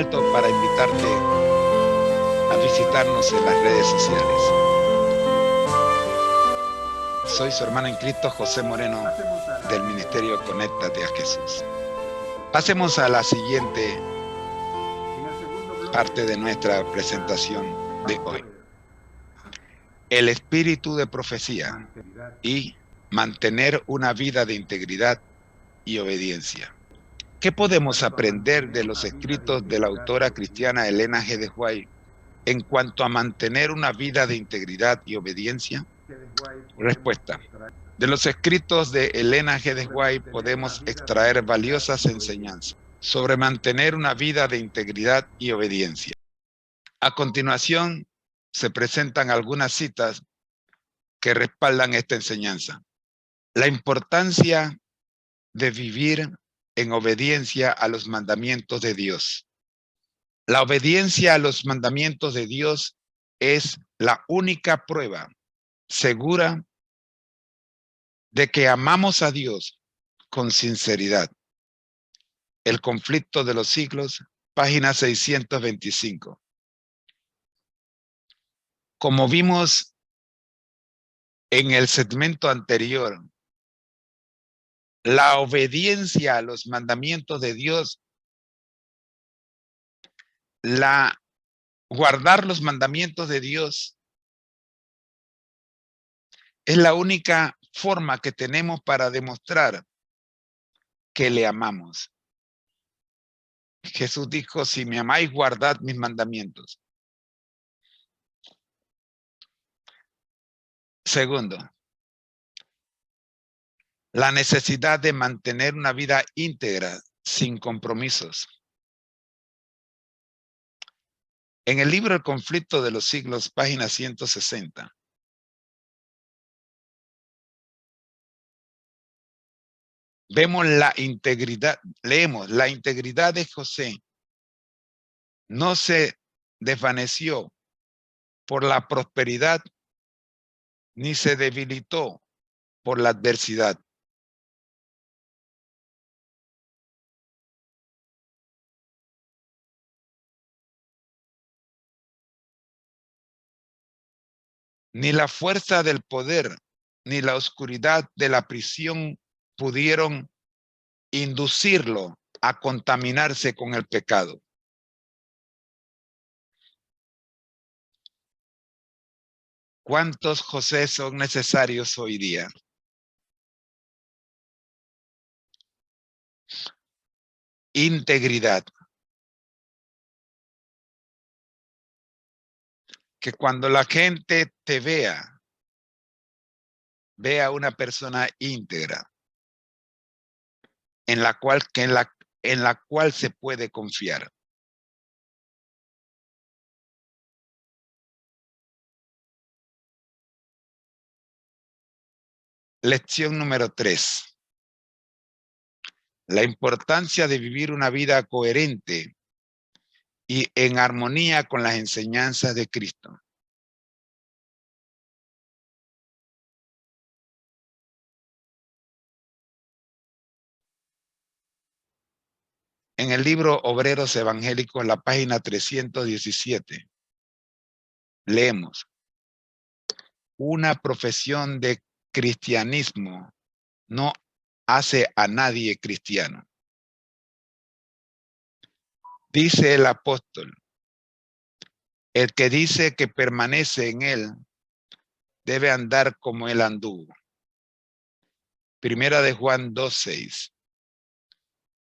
momento para invitarte a visitarnos en las redes sociales. Soy su hermano en Cristo, José Moreno, del Ministerio Conéctate a Jesús. Pasemos a la siguiente parte de nuestra presentación de hoy. El espíritu de profecía y mantener una vida de integridad y obediencia. ¿Qué podemos aprender de los escritos de la autora cristiana Elena G. de White en cuanto a mantener una vida de integridad y obediencia? Respuesta. De los escritos de Elena G. de White podemos extraer valiosas enseñanzas sobre mantener una vida de integridad y obediencia. A continuación, se presentan algunas citas que respaldan esta enseñanza. La importancia de vivir en obediencia a los mandamientos de Dios. La obediencia a los mandamientos de Dios es la única prueba segura de que amamos a Dios con sinceridad. El conflicto de los siglos, página 625. Como vimos en el segmento anterior, la obediencia a los mandamientos de Dios, guardar los mandamientos de Dios, es la única forma que tenemos para demostrar que le amamos. Jesús dijo, si me amáis, guardad mis mandamientos. Segundo, la necesidad de mantener una vida íntegra, sin compromisos. En el libro El conflicto de los siglos, página 160. Vemos la integridad, leemos, la integridad de José no se desvaneció por la prosperidad ni se debilitó por la adversidad. Ni la fuerza del poder, ni la oscuridad de la prisión pudieron inducirlo a contaminarse con el pecado. ¿Cuántos José son necesarios hoy día? Integridad. Que cuando la gente te vea a una persona íntegra, en la cual se puede confiar. Lección número 3. La importancia de vivir una vida coherente y en armonía con las enseñanzas de Cristo. En el libro Obreros Evangélicos, la página 317, leemos: una profesión de cristianismo no hace a nadie cristiano. Dice el apóstol, el que dice que permanece en él debe andar como él anduvo. Primera de Juan 2:6.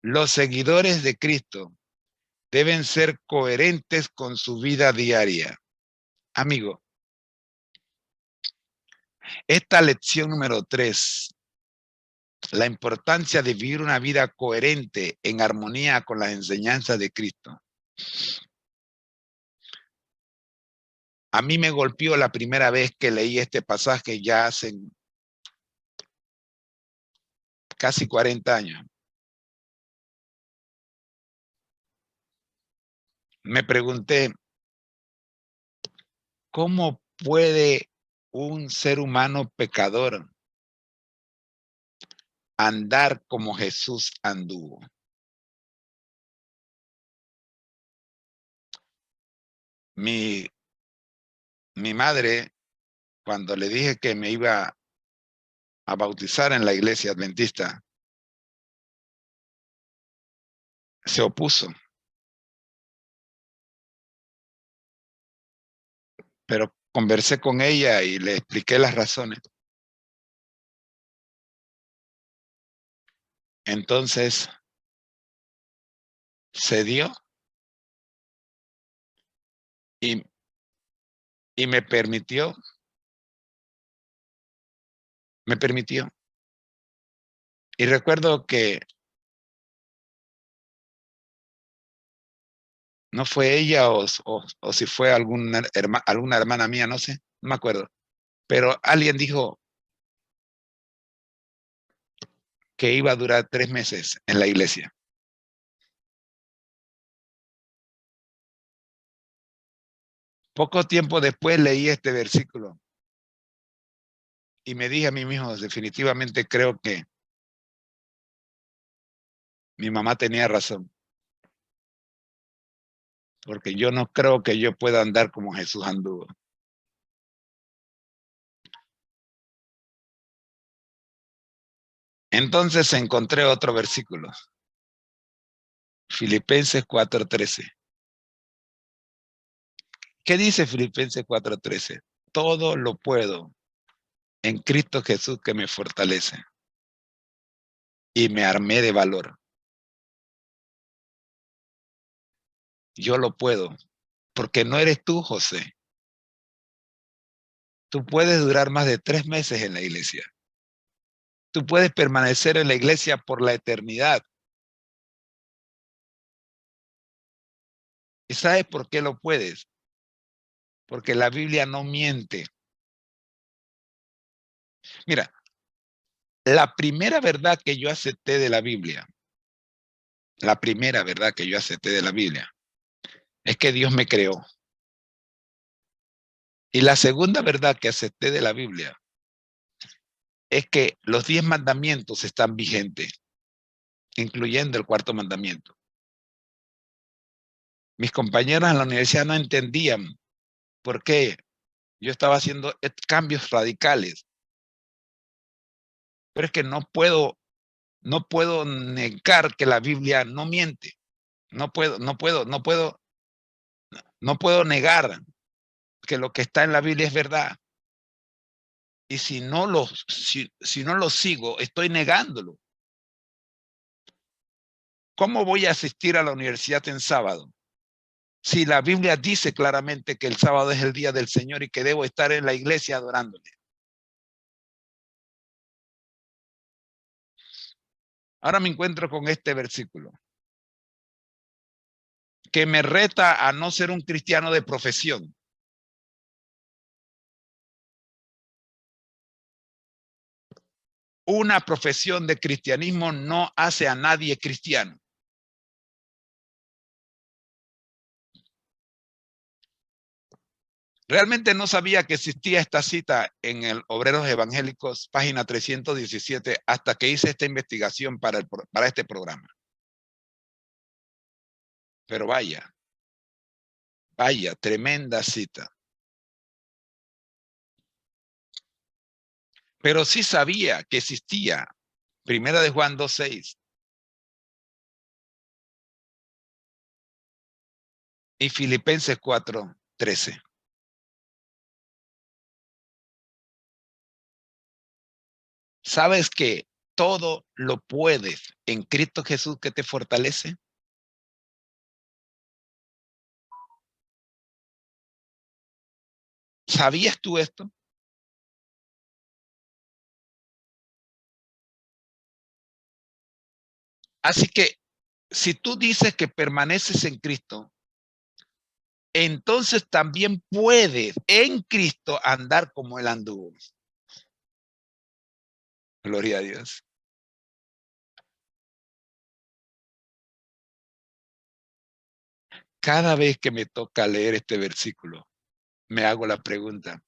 Los seguidores de Cristo deben ser coherentes con su vida diaria. Amigo, esta lección número 3, la importancia de vivir una vida coherente en armonía con las enseñanzas de Cristo. A mí me golpeó la primera vez que leí este pasaje ya hace casi 40 años. Me pregunté, ¿cómo puede un ser humano pecador andar como Jesús anduvo? mi madre, cuando le dije que me iba a bautizar en la iglesia adventista, se opuso, pero conversé con ella y le expliqué las razones. Entonces, se dio y, y me permitió. Y recuerdo que no fue ella o si fue alguna hermana mía, no sé, no me acuerdo. Pero alguien dijo que iba a durar 3 meses en la iglesia. Poco tiempo después leí este versículo y me dije a mí mismo, definitivamente creo que mi mamá tenía razón, porque yo no creo que yo pueda andar como Jesús anduvo. Entonces encontré otro versículo, Filipenses 4:13. ¿Qué dice Filipenses 4:13? Todo lo puedo en Cristo Jesús que me fortalece. Y me armé de valor. Yo lo puedo, porque no eres tú, José. Tú puedes durar más de 3 meses en la iglesia. Tú puedes permanecer en la iglesia por la eternidad. ¿Y sabes por qué lo puedes? Porque la Biblia no miente. Mira, la primera verdad que yo acepté de la Biblia, la primera verdad que yo acepté de la Biblia, es que Dios me creó. Y la segunda verdad que acepté de la Biblia es que los 10 mandamientos están vigentes, incluyendo el cuarto mandamiento. Mis compañeros en la universidad no entendían por qué yo estaba haciendo cambios radicales, pero es que no puedo negar que la Biblia no miente. No puedo negar que lo que está en la Biblia es verdad. Y si no lo sigo, estoy negándolo. ¿Cómo voy a asistir a la universidad en sábado? Si la Biblia dice claramente que el sábado es el día del Señor y que debo estar en la iglesia adorándole. Ahora me encuentro con este versículo que me reta a no ser un cristiano de profesión. Una profesión de cristianismo no hace a nadie cristiano. Realmente no sabía que existía esta cita en el Obreros Evangélicos, página 317, hasta que hice esta investigación para este programa. Pero vaya, tremenda cita. Pero sí sabía que existía Primera de Juan 2:6 y Filipenses 4:13. ¿Sabes que todo lo puedes en Cristo Jesús que te fortalece? ¿Sabías tú esto? Así que si tú dices que permaneces en Cristo, entonces también puedes en Cristo andar como Él anduvo. Gloria a Dios. Cada vez que me toca leer este versículo, me hago la pregunta,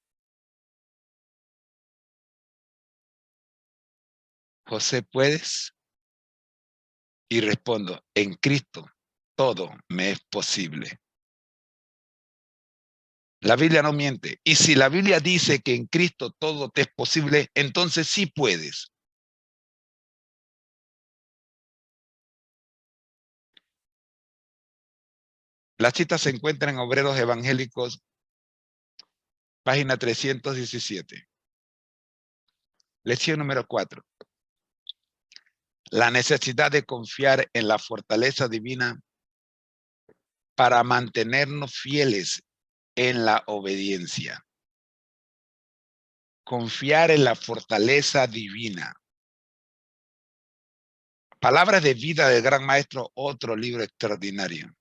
José, ¿puedes? Y respondo, en Cristo todo me es posible. La Biblia no miente. Y si la Biblia dice que en Cristo todo te es posible, entonces sí puedes. La cita se encuentra en Obreros Evangélicos, página 317. Lección número 4. La necesidad de confiar en la fortaleza divina para mantenernos fieles en la obediencia. Confiar en la fortaleza divina. Palabras de vida del Gran Maestro, otro libro extraordinario.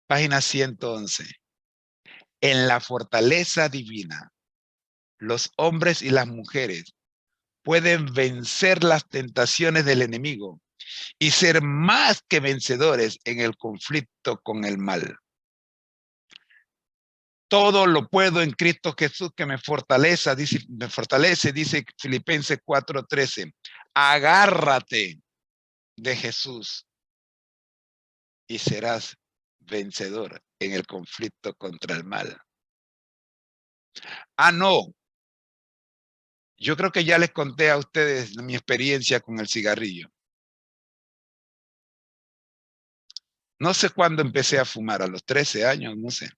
Página 111. En la fortaleza divina, los hombres y las mujeres pueden vencer las tentaciones del enemigo y ser más que vencedores en el conflicto con el mal. Todo lo puedo en Cristo Jesús que me fortalece, dice Filipenses 4:13. Agárrate de Jesús y serás vencedor en el conflicto contra el mal. No. Yo creo que ya les conté a ustedes mi experiencia con el cigarrillo. No sé cuándo empecé a fumar, a los 13 años, no sé.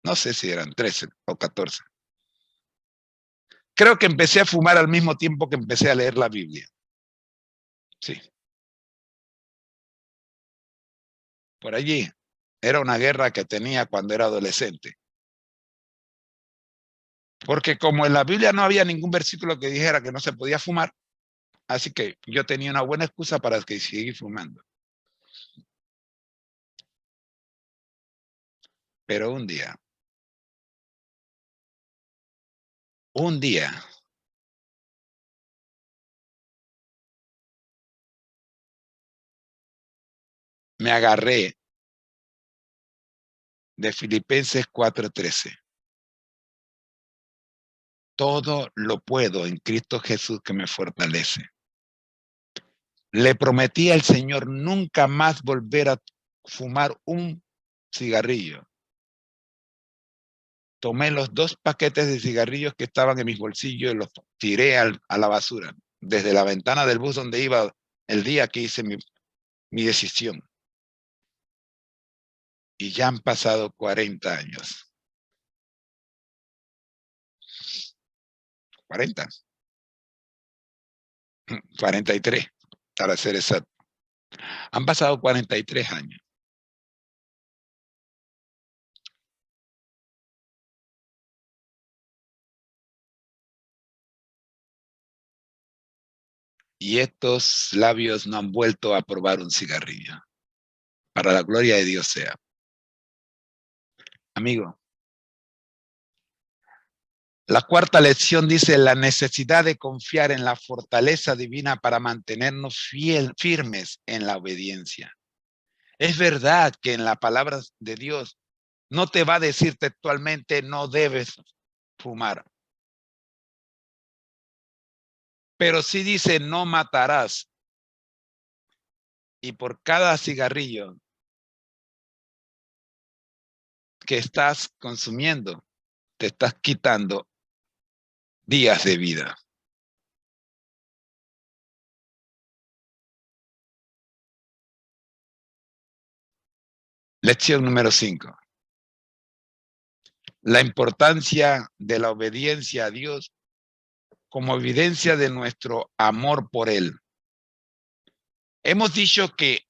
No sé si eran 13 o 14. Creo que empecé a fumar al mismo tiempo que empecé a leer la Biblia. Sí. Por allí. Era una guerra que tenía cuando era adolescente. Porque como en la Biblia no había ningún versículo que dijera que no se podía fumar, así que yo tenía una buena excusa para seguir fumando. Pero un día, me agarré de Filipenses 4:13. Todo lo puedo en Cristo Jesús que me fortalece. Le prometí al Señor nunca más volver a fumar un cigarrillo. Tomé los 2 paquetes de cigarrillos que estaban en mis bolsillos y los tiré a la basura, desde la ventana del bus donde iba el día que hice mi decisión. Y ya han pasado 40 años. 40. 43, para ser exacto. Han pasado 43 años. Y estos labios no han vuelto a probar un cigarrillo. Para la gloria de Dios sea. Amigo, la cuarta lección dice la necesidad de confiar en la fortaleza divina para mantenernos firmes en la obediencia. Es verdad que en la palabra de Dios no te va a decir textualmente no debes fumar. Pero sí dice no matarás. Y por cada cigarrillo que estás consumiendo, te estás quitando días de vida. Lección número 5. La importancia de la obediencia a Dios como evidencia de nuestro amor por Él. Hemos dicho que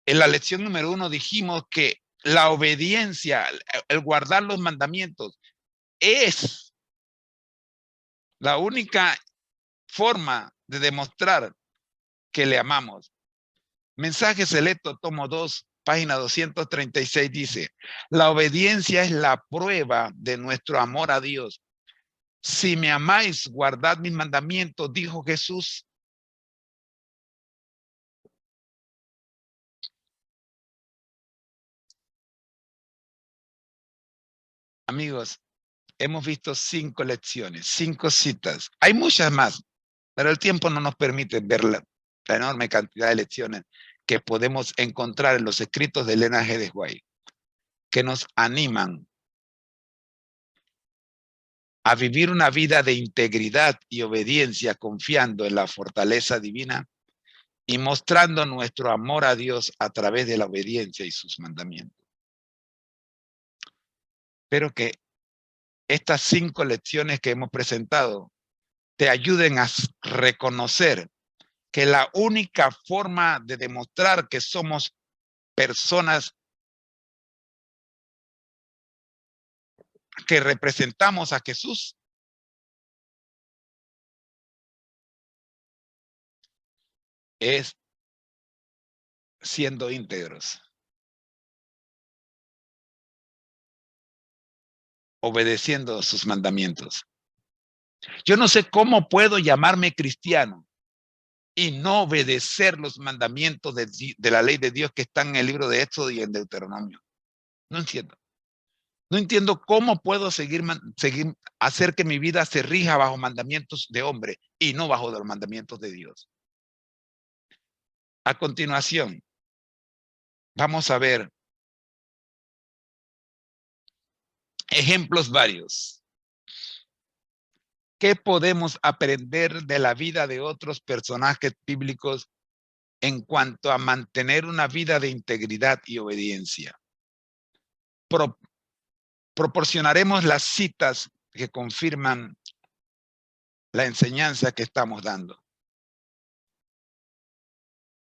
en la lección número 1 dijimos que la obediencia, el guardar los mandamientos, es la única forma de demostrar que le amamos. Mensaje selecto, tomo 2, página 236 dice, la obediencia es la prueba de nuestro amor a Dios. Si me amáis, guardad mis mandamientos, dijo Jesús. Amigos, hemos visto 5 lecciones, 5 citas. Hay muchas más, pero el tiempo no nos permite ver la enorme cantidad de lecciones que podemos encontrar en los escritos de Elena G. de White. que nos animan a vivir una vida de integridad y obediencia confiando en la fortaleza divina y mostrando nuestro amor a Dios a través de la obediencia y sus mandamientos. Espero que estas 5 lecciones que hemos presentado te ayuden a reconocer que la única forma de demostrar que somos personas que representamos a Jesús es siendo íntegros, obedeciendo sus mandamientos. Yo no sé cómo puedo llamarme cristiano y no obedecer los mandamientos de la ley de Dios que están en el libro de Éxodo y en Deuteronomio. No entiendo. No entiendo cómo puedo hacer que mi vida se rija bajo mandamientos de hombre y no bajo los mandamientos de Dios. A continuación, vamos a ver ejemplos varios. ¿Qué podemos aprender de la vida de otros personajes bíblicos en cuanto a mantener una vida de integridad y obediencia? Proporcionaremos las citas que confirman la enseñanza que estamos dando.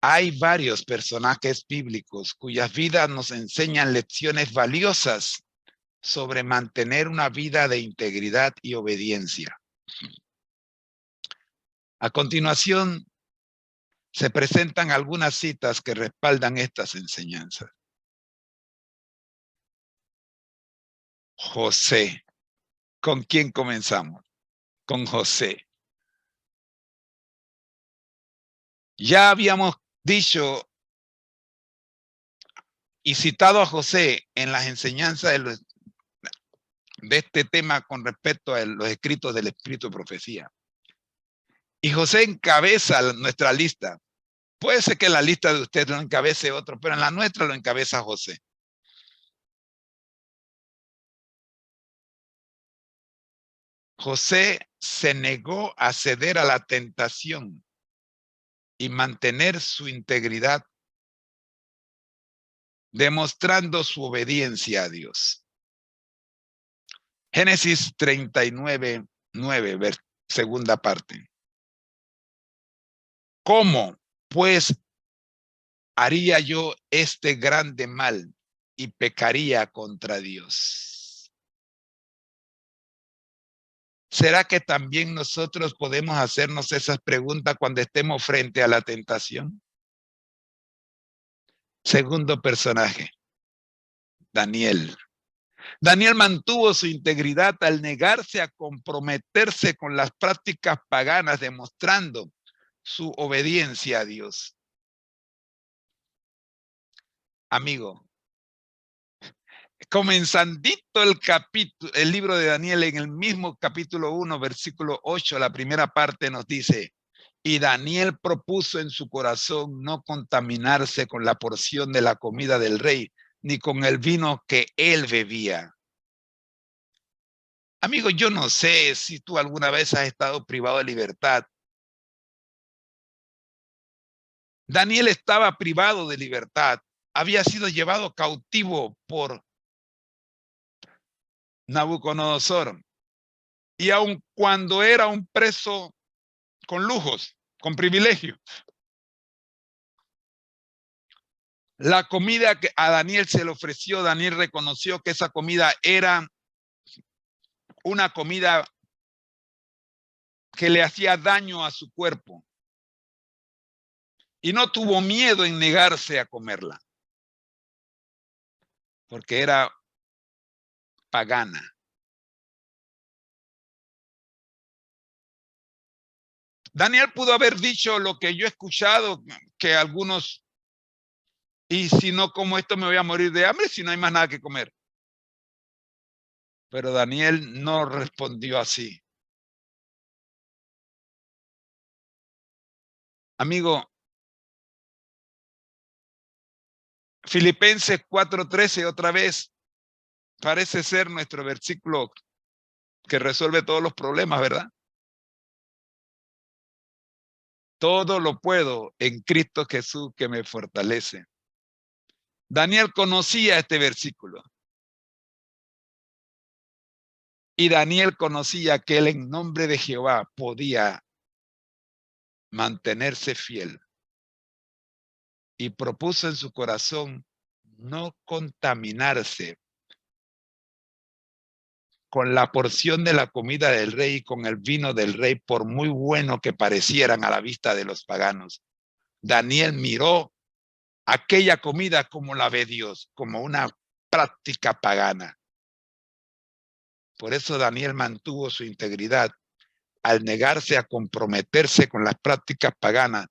Hay varios personajes bíblicos cuyas vidas nos enseñan lecciones valiosas sobre mantener una vida de integridad y obediencia. A continuación, se presentan algunas citas que respaldan estas enseñanzas. José. ¿Con quién comenzamos? Con José. Ya habíamos dicho y citado a José en las enseñanzas de este tema con respecto a los escritos del Espíritu de Profecía. Y José encabeza nuestra lista. Puede ser que la lista de ustedes lo encabece otro, pero en la nuestra lo encabeza José. José se negó a ceder a la tentación y mantener su integridad, demostrando su obediencia a Dios. Génesis 39:9, segunda parte. ¿Cómo, pues, haría yo este grande mal y pecaría contra Dios? ¿Será que también nosotros podemos hacernos esas preguntas cuando estemos frente a la tentación? Segundo personaje, Daniel. Daniel mantuvo su integridad al negarse a comprometerse con las prácticas paganas, demostrando su obediencia a Dios. Amigo, comenzandito el libro de Daniel, en el mismo capítulo 1, versículo 8, la primera parte nos dice: y Daniel propuso en su corazón no contaminarse con la porción de la comida del rey, ni con el vino que él bebía. Amigo, yo no sé si tú alguna vez has estado privado de libertad. Daniel estaba privado de libertad. Había sido llevado cautivo por Nabucodonosor. Y aun cuando era un preso con lujos, con privilegio, la comida que a Daniel se le ofreció, Daniel reconoció que esa comida era una comida que le hacía daño a su cuerpo. Y no tuvo miedo en negarse a comerla, porque era pagana. Daniel pudo haber dicho lo que yo he escuchado, que algunos, y si no como esto me voy a morir de hambre si no hay más nada que comer. Pero Daniel no respondió así. Amigo, Filipenses 4:13 otra vez Parece ser nuestro versículo que resuelve todos los problemas, ¿verdad? Todo lo puedo en Cristo Jesús que me fortalece. Daniel conocía este versículo. Y Daniel conocía que él en nombre de Jehová podía mantenerse fiel. Y propuso en su corazón no contaminarse con la porción de la comida del rey y con el vino del rey, por muy bueno que parecieran a la vista de los paganos. Daniel miró aquella comida como la ve Dios, como una práctica pagana. Por eso Daniel mantuvo su integridad al negarse a comprometerse con las prácticas paganas,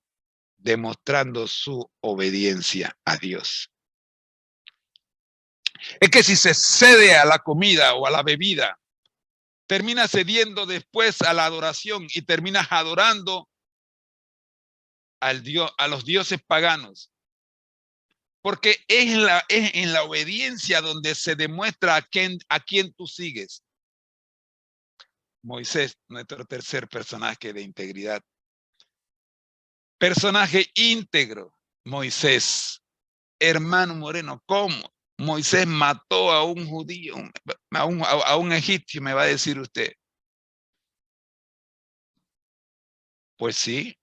demostrando su obediencia a Dios. Es que si se cede a la comida o a la bebida, termina cediendo después a la adoración y terminas adorando al Dios, a los dioses paganos. Porque es en la obediencia donde se demuestra a quién tú sigues. Moisés, nuestro tercer personaje de integridad. Personaje íntegro, Moisés. Hermano Moreno, ¿cómo? Moisés mató a un judío, a un egipcio, me va a decir usted. Pues sí,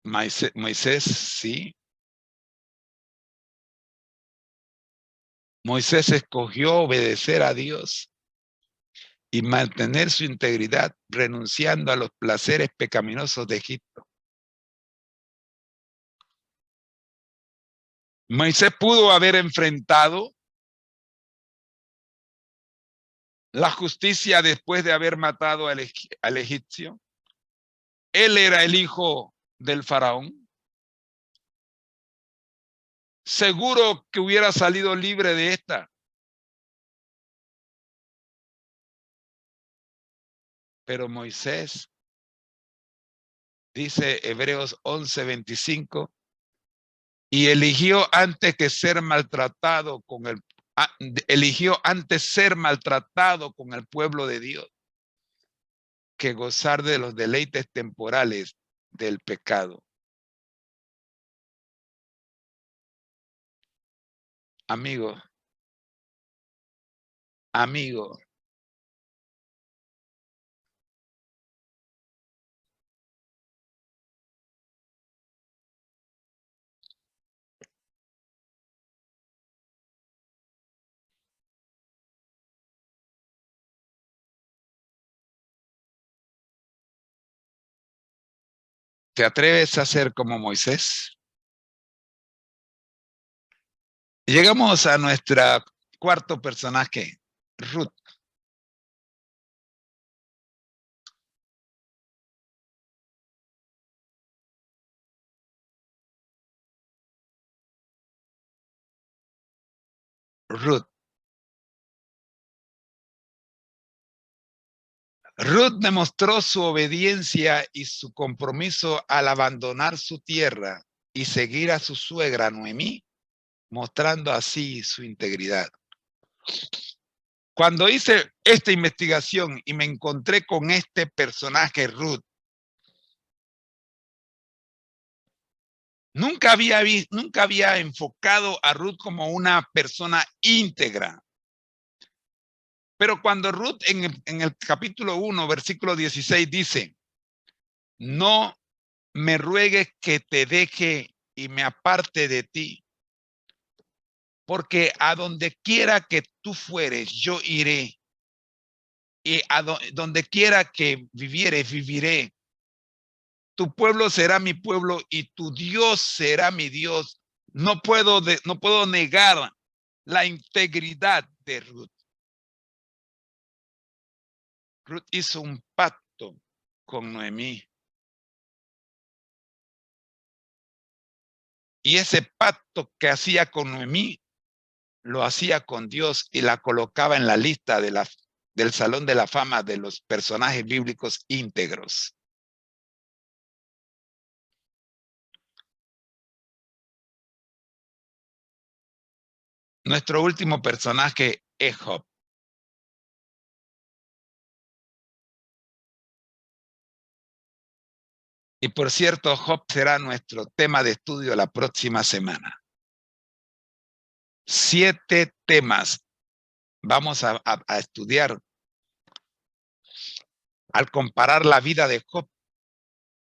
Moisés, sí. Moisés escogió obedecer a Dios y mantener su integridad, renunciando a los placeres pecaminosos de Egipto. Moisés pudo haber enfrentado la justicia después de haber matado al egipcio. Él era el hijo del faraón. Seguro que hubiera salido libre de esta. Pero Moisés, dice Hebreos 11:25, y eligió antes ser maltratado con el pueblo de Dios que gozar de los deleites temporales del pecado. Amigo, ¿te atreves a ser como Moisés? Llegamos a nuestro cuarto personaje, Ruth. Ruth. Ruth demostró su obediencia y su compromiso al abandonar su tierra y seguir a su suegra Noemí, mostrando así su integridad. Cuando hice esta investigación y me encontré con este personaje, Ruth, nunca había enfocado a Ruth como una persona íntegra. Pero cuando Ruth en el capítulo 1, versículo 16 dice, no me ruegues que te deje y me aparte de ti, porque a donde quiera que tú fueres, yo iré. Y a donde quiera que vivieres, viviré. Tu pueblo será mi pueblo y tu Dios será mi Dios. No puedo negar la integridad de Ruth. Ruth hizo un pacto con Noemí. Y ese pacto que hacía con Noemí, lo hacía con Dios y la colocaba en la lista del Salón de la Fama de los personajes bíblicos íntegros. Nuestro último personaje es Job. Y por cierto, Job será nuestro tema de estudio la próxima semana. 7 temas vamos a estudiar al comparar la vida de Job,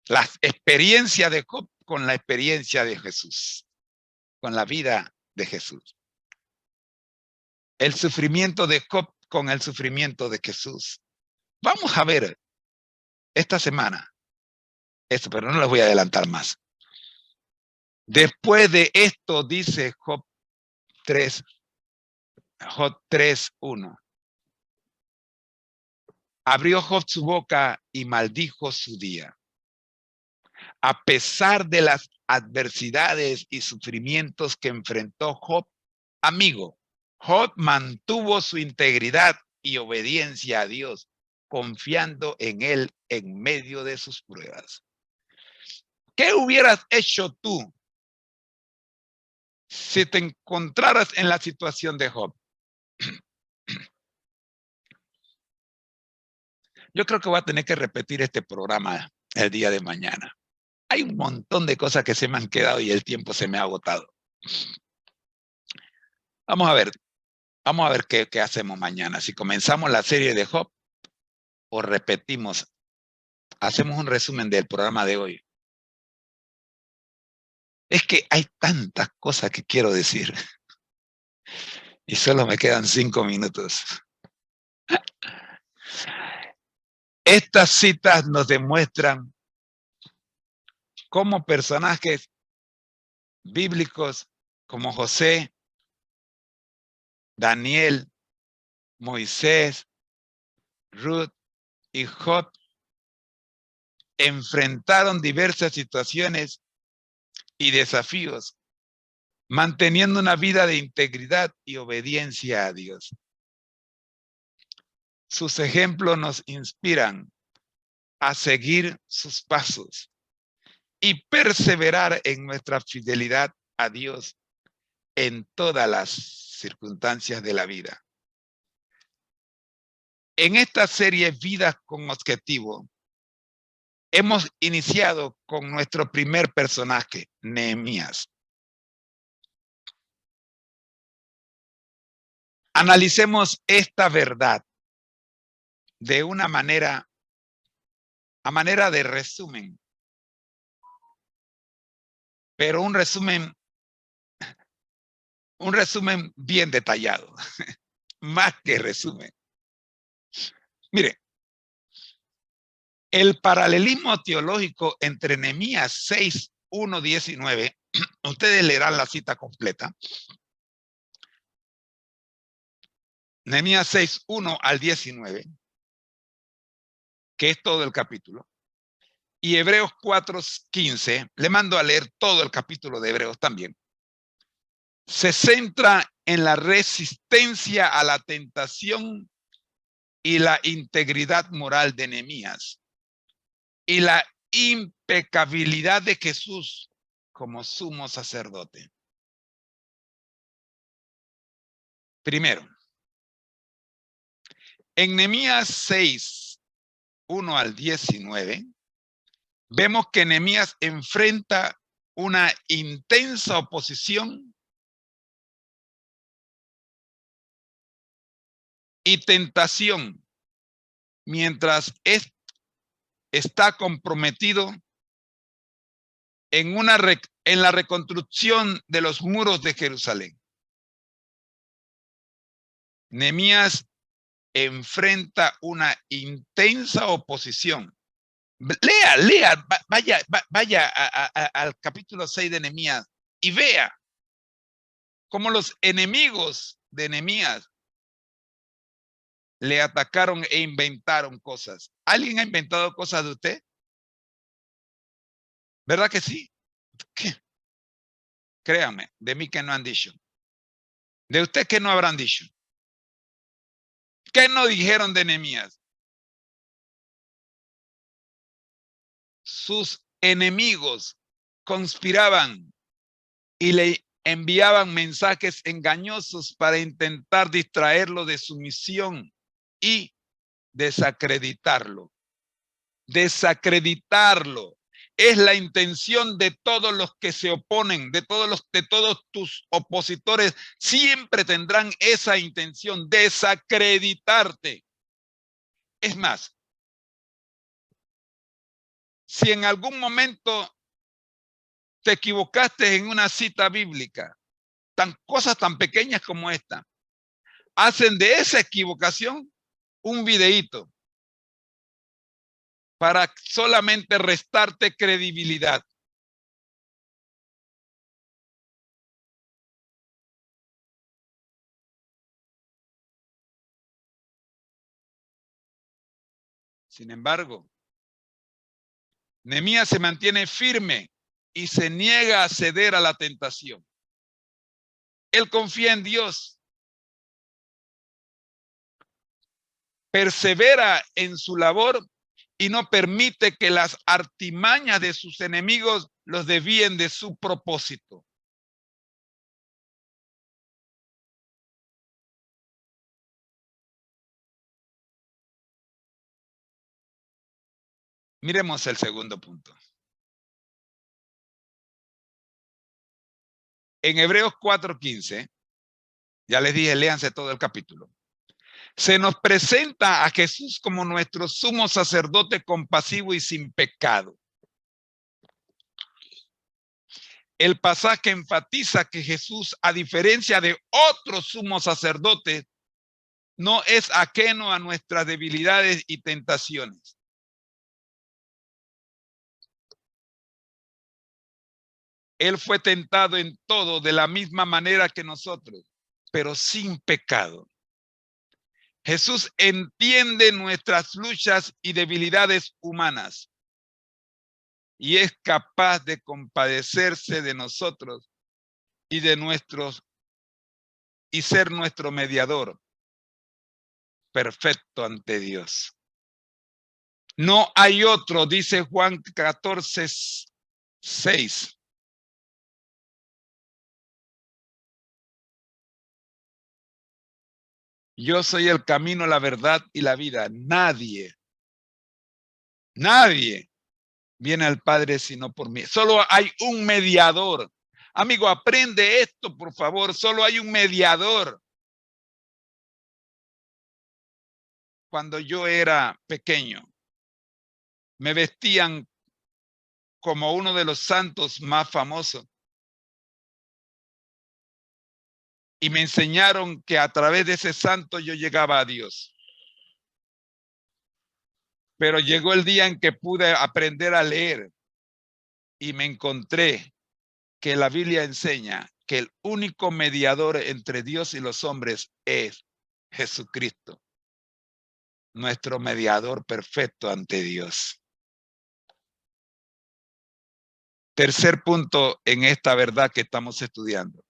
la experiencia de Job con la experiencia de Jesús, con la vida de Jesús. El sufrimiento de Job con el sufrimiento de Jesús. Vamos a ver esta semana esto, pero no les voy a adelantar más. Después de esto, dice Job 3:1. Abrió Job su boca y maldijo su día. A pesar de las adversidades y sufrimientos que enfrentó Job, amigo, Job mantuvo su integridad y obediencia a Dios, confiando en él en medio de sus pruebas. ¿Qué hubieras hecho tú si te encontraras en la situación de Job? Yo creo que voy a tener que repetir este programa el día de mañana. Hay un montón de cosas que se me han quedado y el tiempo se me ha agotado. Vamos a ver qué hacemos mañana. Si comenzamos la serie de Job o repetimos, hacemos un resumen del programa de hoy. Es que hay tantas cosas que quiero decir y solo me quedan 5 minutos. Estas citas nos demuestran cómo personajes bíblicos como José, Daniel, Moisés, Ruth y Job enfrentaron diversas situaciones y desafíos, manteniendo una vida de integridad y obediencia a Dios. Sus ejemplos nos inspiran a seguir sus pasos y perseverar en nuestra fidelidad a Dios en todas las circunstancias de la vida. En esta serie Vidas con Objetivo, hemos iniciado con nuestro primer personaje, Nehemías. Analicemos esta verdad de una manera, a manera de resumen, pero un resumen bien detallado, más que resumen. Mire, el paralelismo teológico entre Nehemías 6:1-19, ustedes leerán la cita completa. Nehemías 6:1-19, que es todo el capítulo, y Hebreos 4:15, le mando a leer todo el capítulo de Hebreos también, se centra en la resistencia a la tentación y la integridad moral de Nehemías y la impecabilidad de Jesús como sumo sacerdote. Primero, en Nehemías 6:1-19, vemos que Nehemías enfrenta una intensa oposición y tentación mientras está comprometido en la reconstrucción de los muros de Jerusalén. Nehemías enfrenta una intensa oposición. Lea, vaya al capítulo 6 de Nehemías y vea cómo los enemigos de Nehemías le atacaron e inventaron cosas. ¿Alguien ha inventado cosas de usted? ¿Verdad que sí? ¿Qué? Créanme, de mí que no han dicho. ¿De usted qué no habrán dicho? ¿Qué no dijeron de Nehemías? Sus enemigos conspiraban y le enviaban mensajes engañosos para intentar distraerlo de su misión y desacreditarlo. Desacreditarlo es la intención de todos los que se oponen, de todos tus opositores. Siempre tendrán esa intención, desacreditarte. Es más, si en algún momento te equivocaste en una cita bíblica, cosas tan pequeñas como esta, hacen de esa equivocación un videíto para solamente restarte credibilidad. Sin embargo, Nehemías se mantiene firme y se niega a ceder a la tentación. Él confía en Dios, persevera en su labor y no permite que las artimañas de sus enemigos los desvíen de su propósito. Miremos el segundo punto. En Hebreos 4:15, ya les dije, léanse todo el capítulo. Se nos presenta a Jesús como nuestro sumo sacerdote compasivo y sin pecado. El pasaje enfatiza que Jesús, a diferencia de otros sumos sacerdotes, no es ajeno a nuestras debilidades y tentaciones. Él fue tentado en todo de la misma manera que nosotros, pero sin pecado. Jesús entiende nuestras luchas y debilidades humanas y es capaz de compadecerse de nosotros y ser nuestro mediador perfecto ante Dios. No hay otro, dice Juan 14:6. Yo soy el camino, la verdad y la vida. Nadie viene al Padre sino por mí. Solo hay un mediador. Amigo, aprende esto, por favor. Solo hay un mediador. Cuando yo era pequeño, me vestían como uno de los santos más famosos. Y me enseñaron que a través de ese santo yo llegaba a Dios. Pero llegó el día en que pude aprender a leer y me encontré que la Biblia enseña que el único mediador entre Dios y los hombres es Jesucristo, nuestro mediador perfecto ante Dios. Tercer punto en esta verdad que estamos estudiando,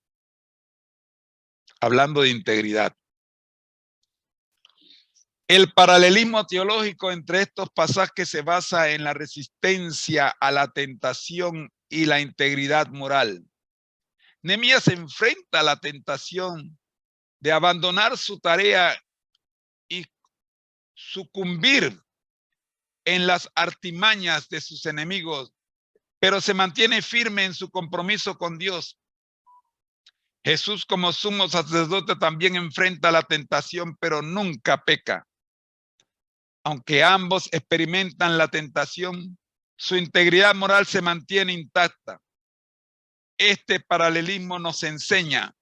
hablando de integridad. El paralelismo teológico entre estos pasajes se basa en la resistencia a la tentación y la integridad moral. Nehemías enfrenta a la tentación de abandonar su tarea y sucumbir en las artimañas de sus enemigos, pero se mantiene firme en su compromiso con Dios. Jesús, como sumo sacerdote, también enfrenta la tentación, pero nunca peca. Aunque ambos experimentan la tentación, su integridad moral se mantiene intacta. Este paralelismo nos enseña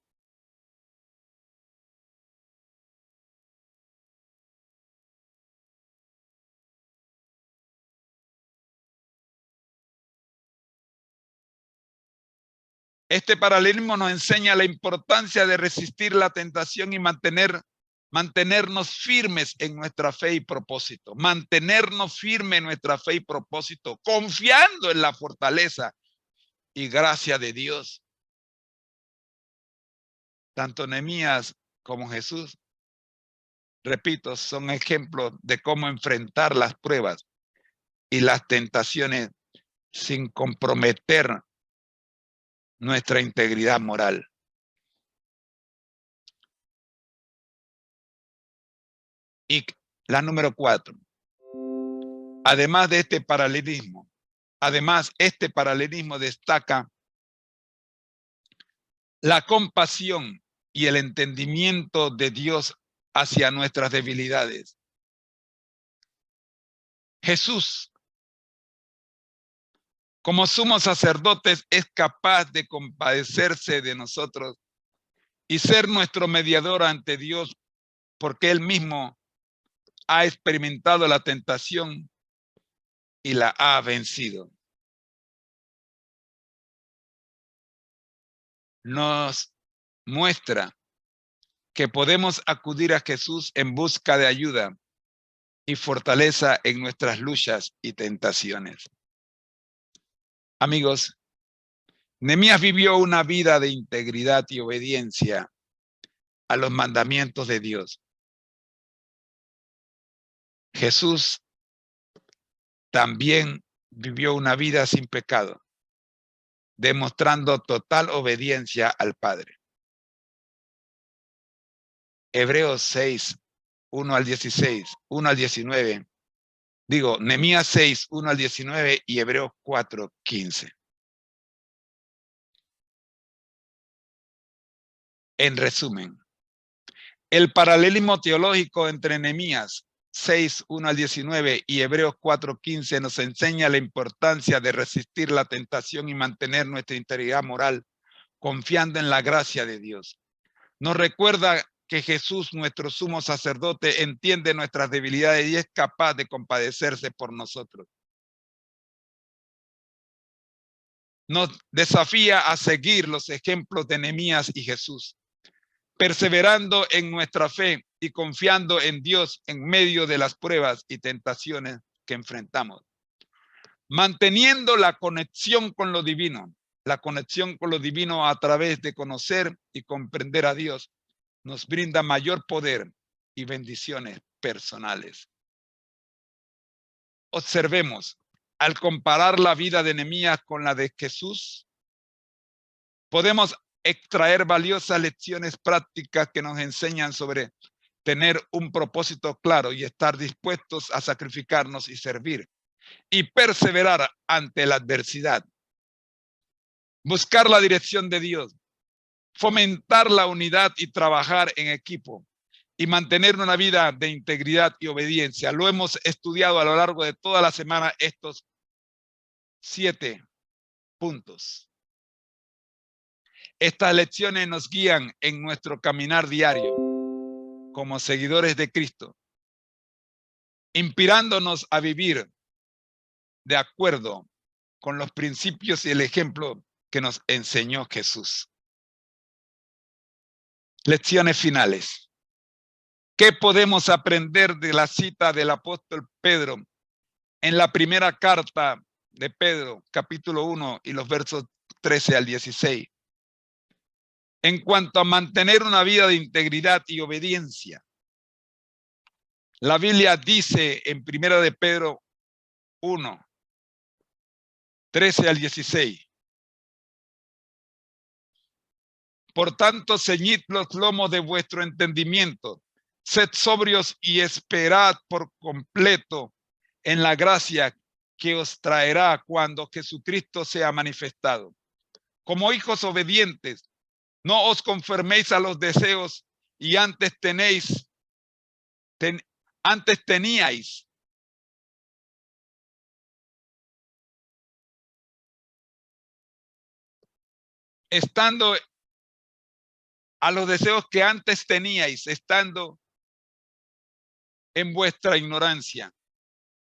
la importancia de resistir la tentación y mantenernos firmes en nuestra fe y propósito. Mantenernos firmes en nuestra fe y propósito, confiando en la fortaleza y gracia de Dios. Tanto Nehemías como Jesús, repito, son ejemplos de cómo enfrentar las pruebas y las tentaciones sin comprometer nuestra integridad moral. Y la número 4. Además, este paralelismo destaca la compasión y el entendimiento de Dios hacia nuestras debilidades. Jesús, como sumo sacerdote, es capaz de compadecerse de nosotros y ser nuestro mediador ante Dios, porque Él mismo ha experimentado la tentación y la ha vencido. Nos muestra que podemos acudir a Jesús en busca de ayuda y fortaleza en nuestras luchas y tentaciones. Amigos, Nehemías vivió una vida de integridad y obediencia a los mandamientos de Dios. Jesús también vivió una vida sin pecado, demostrando total obediencia al Padre. Hebreos 6, 1 al 16, 1 al 19. Nehemías 6, 1 al 19 y Hebreos 4, 15. En resumen, el paralelismo teológico entre Nehemías 6, 1 al 19 y Hebreos 4, 15 nos enseña la importancia de resistir la tentación y mantener nuestra integridad moral, confiando en la gracia de Dios. Nos recuerda que Jesús, nuestro sumo sacerdote, entiende nuestras debilidades y es capaz de compadecerse por nosotros. Nos desafía a seguir los ejemplos de Nehemías y Jesús, perseverando en nuestra fe y confiando en Dios en medio de las pruebas y tentaciones que enfrentamos. Manteniendo la conexión con lo divino a través de conocer y comprender a Dios, nos brinda mayor poder y bendiciones personales. Observemos, al comparar la vida de Nehemías con la de Jesús, podemos extraer valiosas lecciones prácticas que nos enseñan sobre tener un propósito claro y estar dispuestos a sacrificarnos y servir y perseverar ante la adversidad. Buscar la dirección de Dios, fomentar la unidad y trabajar en equipo y mantener una vida de integridad y obediencia. Lo hemos estudiado a lo largo de toda la semana, estos 7 puntos. Estas lecciones nos guían en nuestro caminar diario como seguidores de Cristo, inspirándonos a vivir de acuerdo con los principios y el ejemplo que nos enseñó Jesús. Lecciones finales. ¿Qué podemos aprender de la cita del apóstol Pedro en la primera carta de Pedro, capítulo 1 y los versos 13 al 16? En cuanto a mantener una vida de integridad y obediencia, la Biblia dice en primera de Pedro 1, 13 al 16. Por tanto, ceñid los lomos de vuestro entendimiento, sed sobrios y esperad por completo en la gracia que os traerá cuando Jesucristo sea manifestado. Como hijos obedientes, no os conforméis a los deseos y antes teníais estando a los deseos que antes teníais, estando en vuestra ignorancia,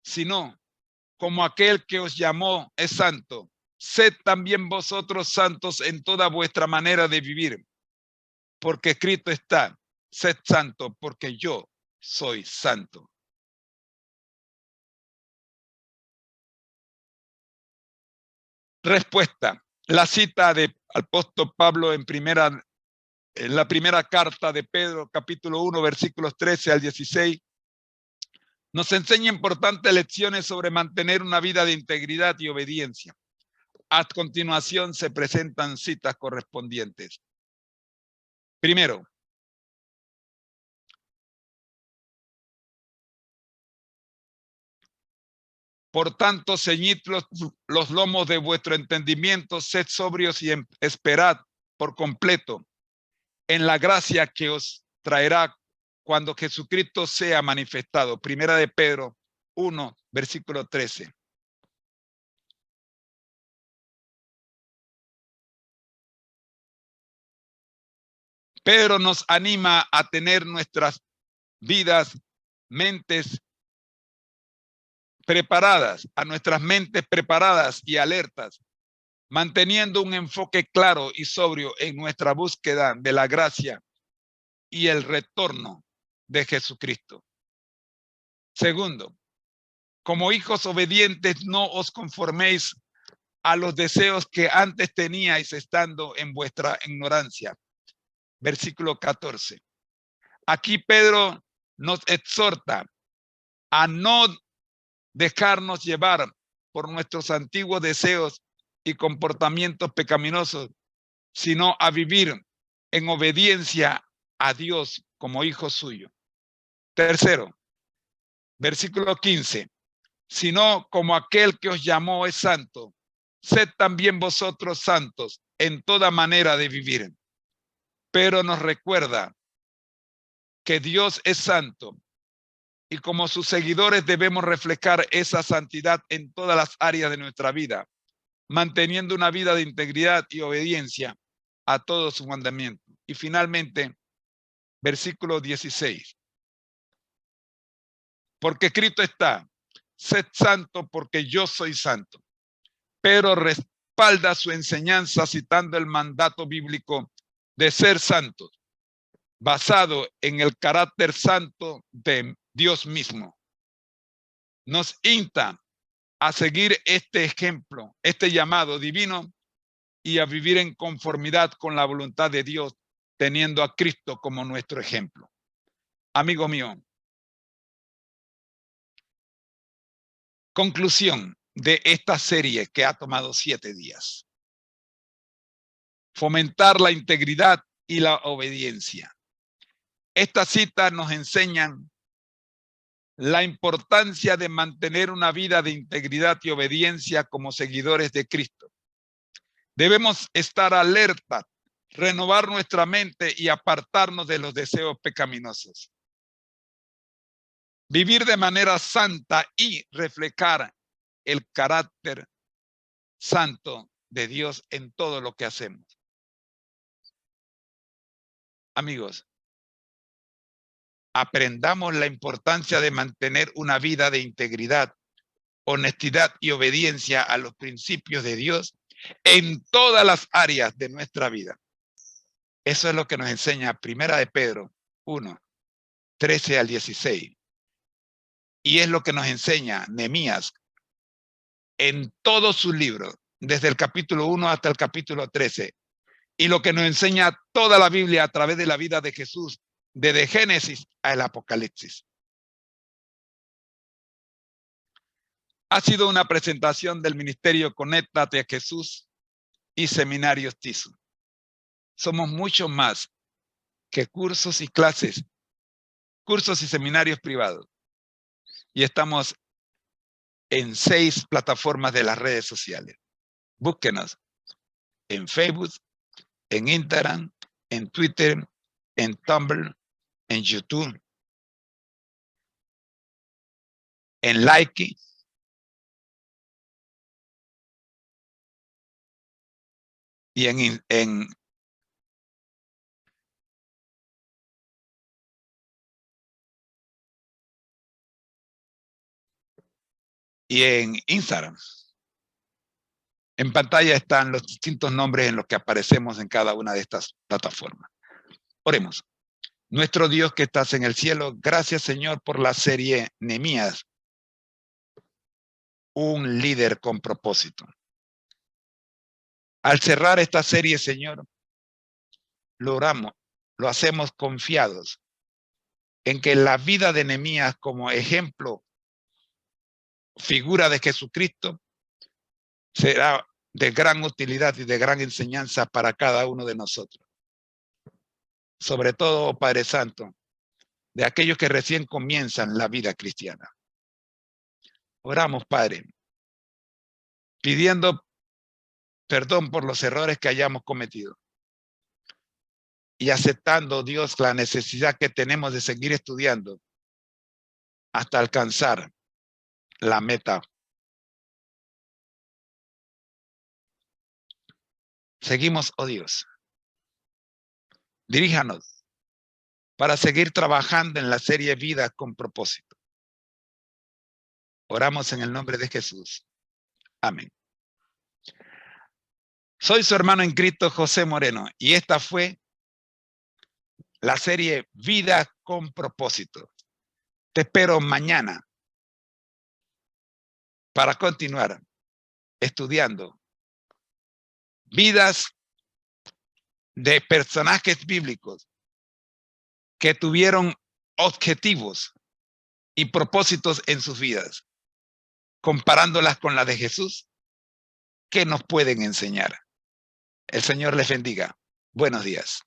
sino como aquel que os llamó es santo, sed también vosotros santos en toda vuestra manera de vivir, porque escrito está, sed santo porque yo soy santo. Respuesta. La cita del apóstol Pablo en la primera carta de Pedro, capítulo 1, versículos 13 al 16, nos enseña importantes lecciones sobre mantener una vida de integridad y obediencia. A continuación se presentan citas correspondientes. Primero, por tanto, ceñid los lomos de vuestro entendimiento, sed sobrios y esperad por completo en la gracia que os traerá cuando Jesucristo sea manifestado. Primera de Pedro 1, versículo 13. Pedro nos anima a tener nuestras vidas, mentes preparadas, a nuestras mentes preparadas y alertas, manteniendo un enfoque claro y sobrio en nuestra búsqueda de la gracia y el retorno de Jesucristo. Segundo, como hijos obedientes, no os conforméis a los deseos que antes teníais estando en vuestra ignorancia. Versículo 14. Aquí Pedro nos exhorta a no dejarnos llevar por nuestros antiguos deseos y comportamientos pecaminosos, sino a vivir en obediencia a Dios como hijo suyo. Tercero, versículo 15. Sino como aquel que os llamó es santo, sed también vosotros santos en toda manera de vivir. Pero nos recuerda que Dios es santo y como sus seguidores debemos reflejar esa santidad en todas las áreas de nuestra vida, manteniendo una vida de integridad y obediencia a todos sus mandamientos. Y finalmente, versículo 16. Porque escrito está, sed santo porque yo soy santo. Pero respalda su enseñanza citando el mandato bíblico de ser santos, basado en el carácter santo de Dios mismo. Nos insta a seguir este ejemplo, este llamado divino y a vivir en conformidad con la voluntad de Dios, teniendo a Cristo como nuestro ejemplo. Amigo mío, conclusión de esta serie que ha tomado 7 días. Fomentar la integridad y la obediencia. Estas citas nos enseñan la importancia de mantener una vida de integridad y obediencia como seguidores de Cristo. Debemos estar alerta, renovar nuestra mente y apartarnos de los deseos pecaminosos. Vivir de manera santa y reflejar el carácter santo de Dios en todo lo que hacemos. Amigos, aprendamos la importancia de mantener una vida de integridad, honestidad y obediencia a los principios de Dios en todas las áreas de nuestra vida. Eso es lo que nos enseña Primera de Pedro 1, 13 al 16. Y es lo que nos enseña Nehemías en todos sus libros, desde el capítulo 1 hasta el capítulo 13. Y lo que nos enseña toda la Biblia a través de la vida de Jesús, desde Génesis al Apocalipsis. Ha sido una presentación del Ministerio Conéctate a Jesús y Seminarios TISU. Somos mucho más que cursos y clases, cursos y seminarios privados. Y estamos en 6 plataformas de las redes sociales. Búsquenos en Facebook, en Instagram, en Twitter, en Tumblr, en YouTube, en Likee. Y en Instagram. En pantalla están los distintos nombres en los que aparecemos en cada una de estas plataformas. Oremos. Nuestro Dios que estás en el cielo, gracias Señor por la serie Nehemías, un líder con propósito. Al cerrar esta serie, Señor, lo oramos, lo hacemos confiados en que la vida de Nehemías como ejemplo, figura de Jesucristo, será de gran utilidad y de gran enseñanza para cada uno de nosotros. Sobre todo, oh Padre Santo, de aquellos que recién comienzan la vida cristiana. Oramos, Padre, pidiendo perdón por los errores que hayamos cometido y aceptando, Dios, la necesidad que tenemos de seguir estudiando hasta alcanzar la meta. Seguimos, oh Dios, diríjanos para seguir trabajando en la serie Vida con Propósito. Oramos en el nombre de Jesús. Amén. Soy su hermano en Cristo, José Moreno, y esta fue la serie Vida con Propósito. Te espero mañana para continuar estudiando vidas de personajes bíblicos que tuvieron objetivos y propósitos en sus vidas, comparándolas con las de Jesús, que nos pueden enseñar. El Señor les bendiga. Buenos días.